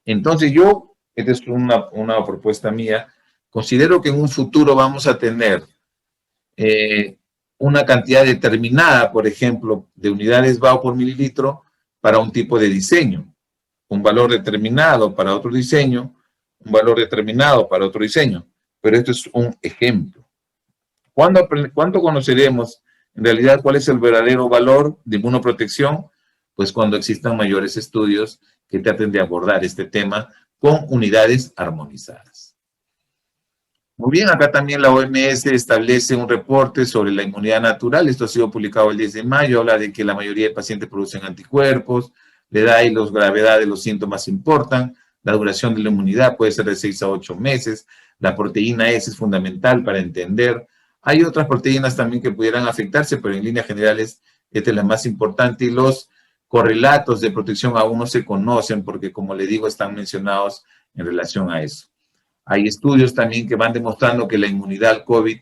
Entonces yo, esta es una propuesta mía, considero que en un futuro vamos a tener una cantidad determinada, por ejemplo, de unidades BAO por mililitro para un tipo de diseño, un valor determinado para otro diseño, un valor determinado para otro diseño, pero esto es un ejemplo. ¿Cuándo conoceremos en realidad cuál es el verdadero valor de inmunoprotección? Pues cuando existan mayores estudios que traten de abordar este tema con unidades armonizadas. Muy bien, acá también la OMS establece un reporte sobre la inmunidad natural. Esto ha sido publicado el 10 de mayo. Habla de que la mayoría de pacientes producen anticuerpos. La edad y la gravedad de los síntomas importan. La duración de la inmunidad puede ser de 6 a 8 meses. La proteína S es fundamental para entender. Hay otras proteínas también que pudieran afectarse, pero en líneas generales esta es la más importante. Y los correlatos de protección aún no se conocen porque, como le digo, están mencionados en relación a eso. Hay estudios también que van demostrando que la inmunidad al COVID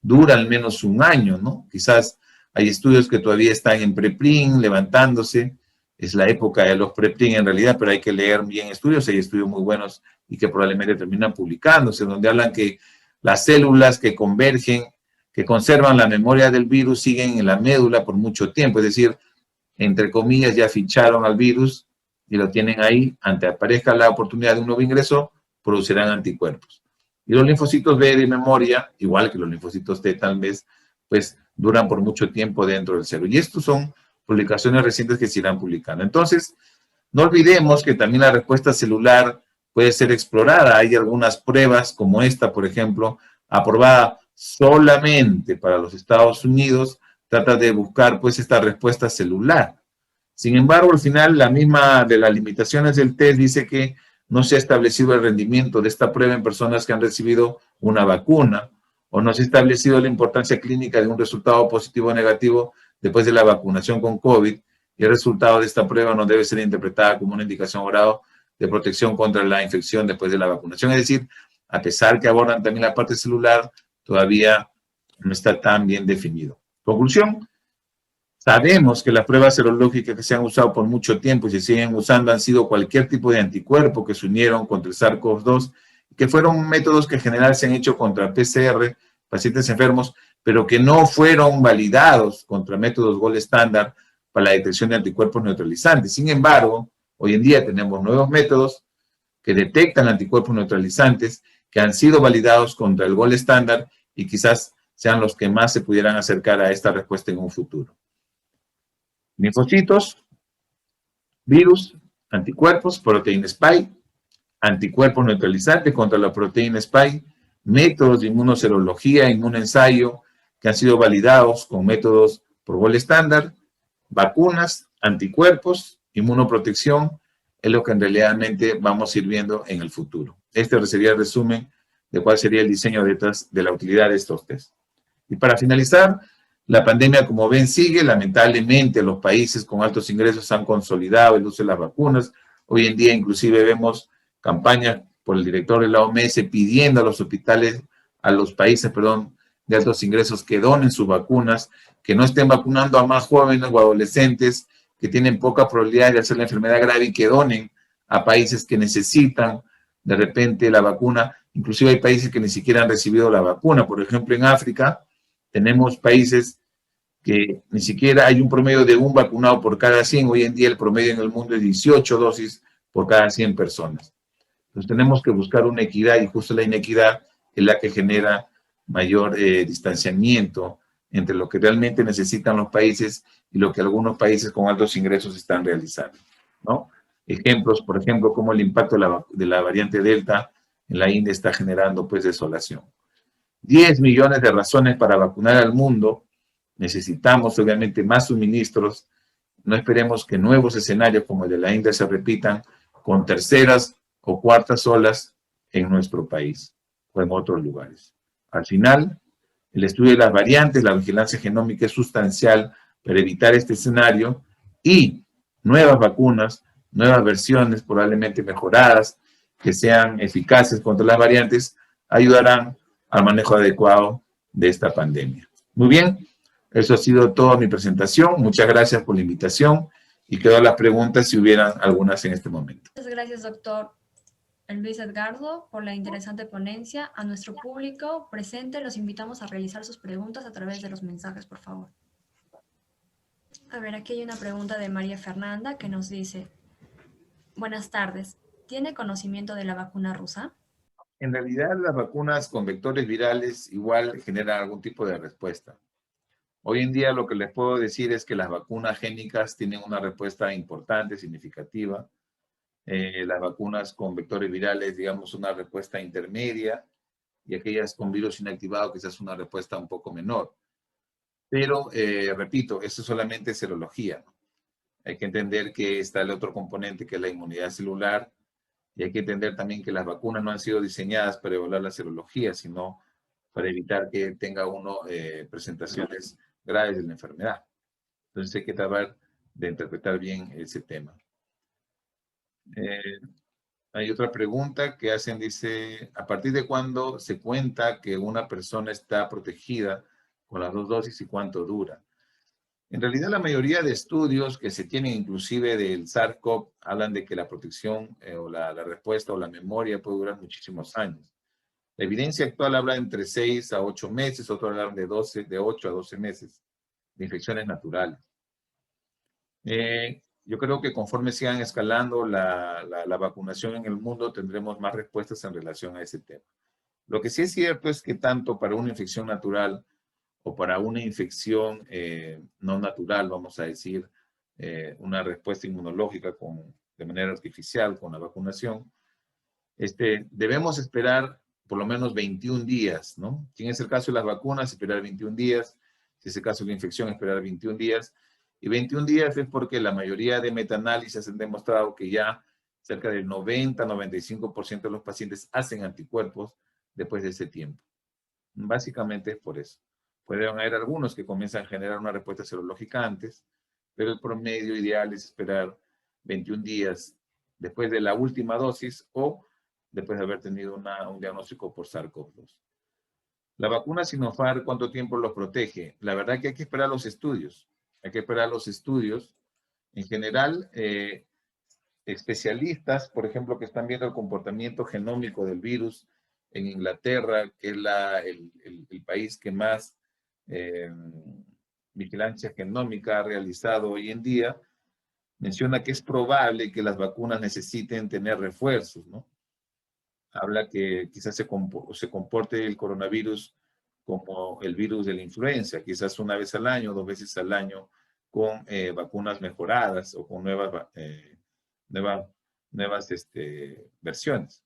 dura al menos un año, ¿no? Quizás hay estudios que todavía están en preprint, levantándose. Es la época de los preprint en realidad, pero hay que leer bien estudios. Hay estudios muy buenos y que probablemente terminan publicándose, donde hablan que las células que convergen, que conservan la memoria del virus, siguen en la médula por mucho tiempo. Es decir, entre comillas, ya ficharon al virus y lo tienen ahí. Ante aparezca la oportunidad de un nuevo ingreso, producirán anticuerpos. Y los linfocitos B de memoria, igual que los linfocitos T tal vez, pues duran por mucho tiempo dentro del cerebro. Y estos son publicaciones recientes que se irán publicando. Entonces, no olvidemos que también la respuesta celular puede ser explorada. Hay algunas pruebas como esta, por ejemplo, aprobada solamente para los Estados Unidos, trata de buscar pues esta respuesta celular. Sin embargo, al final, la misma de las limitaciones del test dice que no se ha establecido el rendimiento de esta prueba en personas que han recibido una vacuna, o no se ha establecido la importancia clínica de un resultado positivo o negativo después de la vacunación con COVID, y el resultado de esta prueba no debe ser interpretada como una indicación o grado de protección contra la infección después de la vacunación. Es decir, a pesar que abordan también la parte celular, todavía no está tan bien definido. Conclusión. Sabemos que las pruebas serológicas que se han usado por mucho tiempo y se siguen usando han sido cualquier tipo de anticuerpo que se unieron contra el SARS-CoV-2, que fueron métodos que en general se han hecho contra PCR, pacientes enfermos, pero que no fueron validados contra métodos gold estándar para la detección de anticuerpos neutralizantes. Sin embargo, hoy en día tenemos nuevos métodos que detectan anticuerpos neutralizantes que han sido validados contra el gold estándar y quizás sean los que más se pudieran acercar a esta respuesta en un futuro. Linfocitos, virus, anticuerpos, proteína spike, anticuerpos neutralizantes contra la proteína spike, métodos de inmunoserología, inmunoensayo que han sido validados con métodos por gold estándar, vacunas, anticuerpos, inmunoprotección, es lo que en realidad vamos a ir viendo en el futuro. Este sería el resumen de cuál sería el diseño detrás de la utilidad de estos test. Y para finalizar, la pandemia, como ven, sigue. Lamentablemente, los países con altos ingresos han consolidado el uso de las vacunas. Hoy en día, inclusive, vemos campañas por el director de la OMS pidiendo a los hospitales, a los países, de altos ingresos que donen sus vacunas, que no estén vacunando a más jóvenes o adolescentes que tienen poca probabilidad de hacer la enfermedad grave y que donen a países que necesitan de repente la vacuna. Inclusive hay países que ni siquiera han recibido la vacuna. Por ejemplo, en África tenemos países que ni siquiera hay un promedio de un vacunado por cada 100. Hoy en día el promedio en el mundo es 18 dosis por cada 100 personas. Entonces tenemos que buscar una equidad y justo la inequidad es la que genera mayor distanciamiento entre lo que realmente necesitan los países y lo que algunos países con altos ingresos están realizando, ¿no? Ejemplos, por ejemplo, como el impacto de la variante Delta en la India está generando pues desolación. 10 millones de razones para vacunar al mundo. Necesitamos obviamente más suministros. No esperemos que nuevos escenarios como el de la India se repitan con terceras o cuartas olas en nuestro país o en otros lugares. Al final, el estudio de las variantes, la vigilancia genómica es sustancial para evitar este escenario y nuevas vacunas, nuevas versiones probablemente mejoradas, que sean eficaces contra las variantes, ayudarán al manejo adecuado de esta pandemia. Muy bien, eso ha sido toda mi presentación. Muchas gracias por la invitación y quedo a las preguntas si hubieran algunas en este momento. Muchas gracias, doctor Luis Edgardo, por la interesante ponencia. A nuestro público presente los invitamos a realizar sus preguntas a través de los mensajes, por favor. A ver, aquí hay una pregunta de María Fernanda que nos dice: buenas tardes, ¿tiene conocimiento de la vacuna rusa? En realidad, las vacunas con vectores virales igual generan algún tipo de respuesta. Hoy en día lo que les puedo decir es que las vacunas génicas tienen una respuesta importante, significativa. las vacunas con vectores virales, digamos, una respuesta intermedia, y aquellas con virus inactivado quizás una respuesta un poco menor. Pero, repito, eso es solamente serología, ¿no? Hay que entender que está el otro componente que es la inmunidad celular, y hay que entender también que las vacunas no han sido diseñadas para evaluar la serología, sino para evitar que tenga uno presentaciones graves de la enfermedad. Entonces hay que tratar de interpretar bien ese tema. Hay otra pregunta que hacen, dice, ¿a partir de cuándo se cuenta que una persona está protegida con las 2 dosis y cuánto dura? En realidad, la mayoría de estudios que se tienen, inclusive del SARS-CoV, hablan de que la protección o la respuesta o la memoria puede durar muchísimos años. La evidencia actual habla entre 6 a 8 meses, otros hablan de 8 a 12 meses de infecciones naturales. Yo creo que conforme sigan escalando la vacunación en el mundo, tendremos más respuestas en relación a ese tema. Lo que sí es cierto es que tanto para una infección natural o para una infección no natural, vamos a decir, una respuesta inmunológica de manera artificial con la vacunación, debemos esperar por lo menos 21 días, ¿no? Si es el caso de las vacunas, esperar 21 días. Si es el caso de la infección, esperar 21 días. Y 21 días es porque la mayoría de metaanálisis han demostrado que ya cerca del 90-95% de los pacientes hacen anticuerpos después de ese tiempo. Básicamente es por eso. Pueden haber algunos que comienzan a generar una respuesta serológica antes, pero el promedio ideal es esperar 21 días después de la última dosis o después de haber tenido un diagnóstico por SARS-CoV-2. La vacuna Sinopharm, ¿cuánto tiempo los protege? La verdad que hay que esperar los estudios. Hay que esperar los estudios. En general, especialistas, por ejemplo, que están viendo el comportamiento genómico del virus en Inglaterra, que es el país que más vigilancia genómica ha realizado hoy en día, menciona que es probable que las vacunas necesiten tener refuerzos, ¿no? Habla que quizás se comporte el coronavirus como el virus de la influenza, quizás una vez al año, 2 veces al año, con vacunas mejoradas o con nuevas versiones.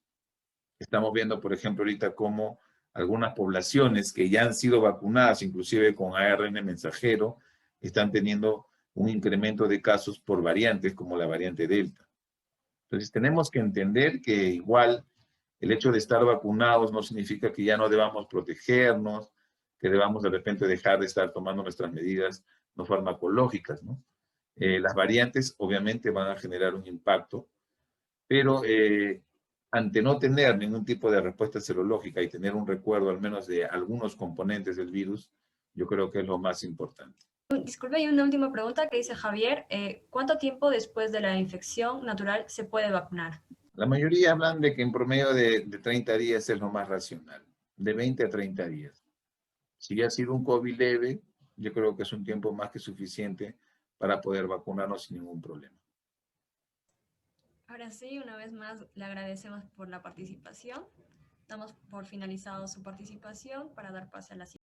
Estamos viendo, por ejemplo, ahorita cómo algunas poblaciones que ya han sido vacunadas, inclusive con ARN mensajero, están teniendo un incremento de casos por variantes como la variante Delta. Entonces tenemos que entender que igual el hecho de estar vacunados no significa que ya no debamos protegernos, que debamos de repente dejar de estar tomando nuestras medidas no farmacológicas, ¿no? Las variantes obviamente van a generar un impacto, pero ante no tener ningún tipo de respuesta serológica y tener un recuerdo al menos de algunos componentes del virus, yo creo que es lo más importante. Disculpe, hay una última pregunta que dice Javier. ¿Cuánto tiempo después de la infección natural se puede vacunar? La mayoría hablan de que en promedio de 30 días es lo más racional, de 20 a 30 días. Si ha sido un COVID leve, yo creo que es un tiempo más que suficiente para poder vacunarnos sin ningún problema. Ahora sí, una vez más le agradecemos por la participación. Damos por finalizado su participación para dar pase a la siguiente.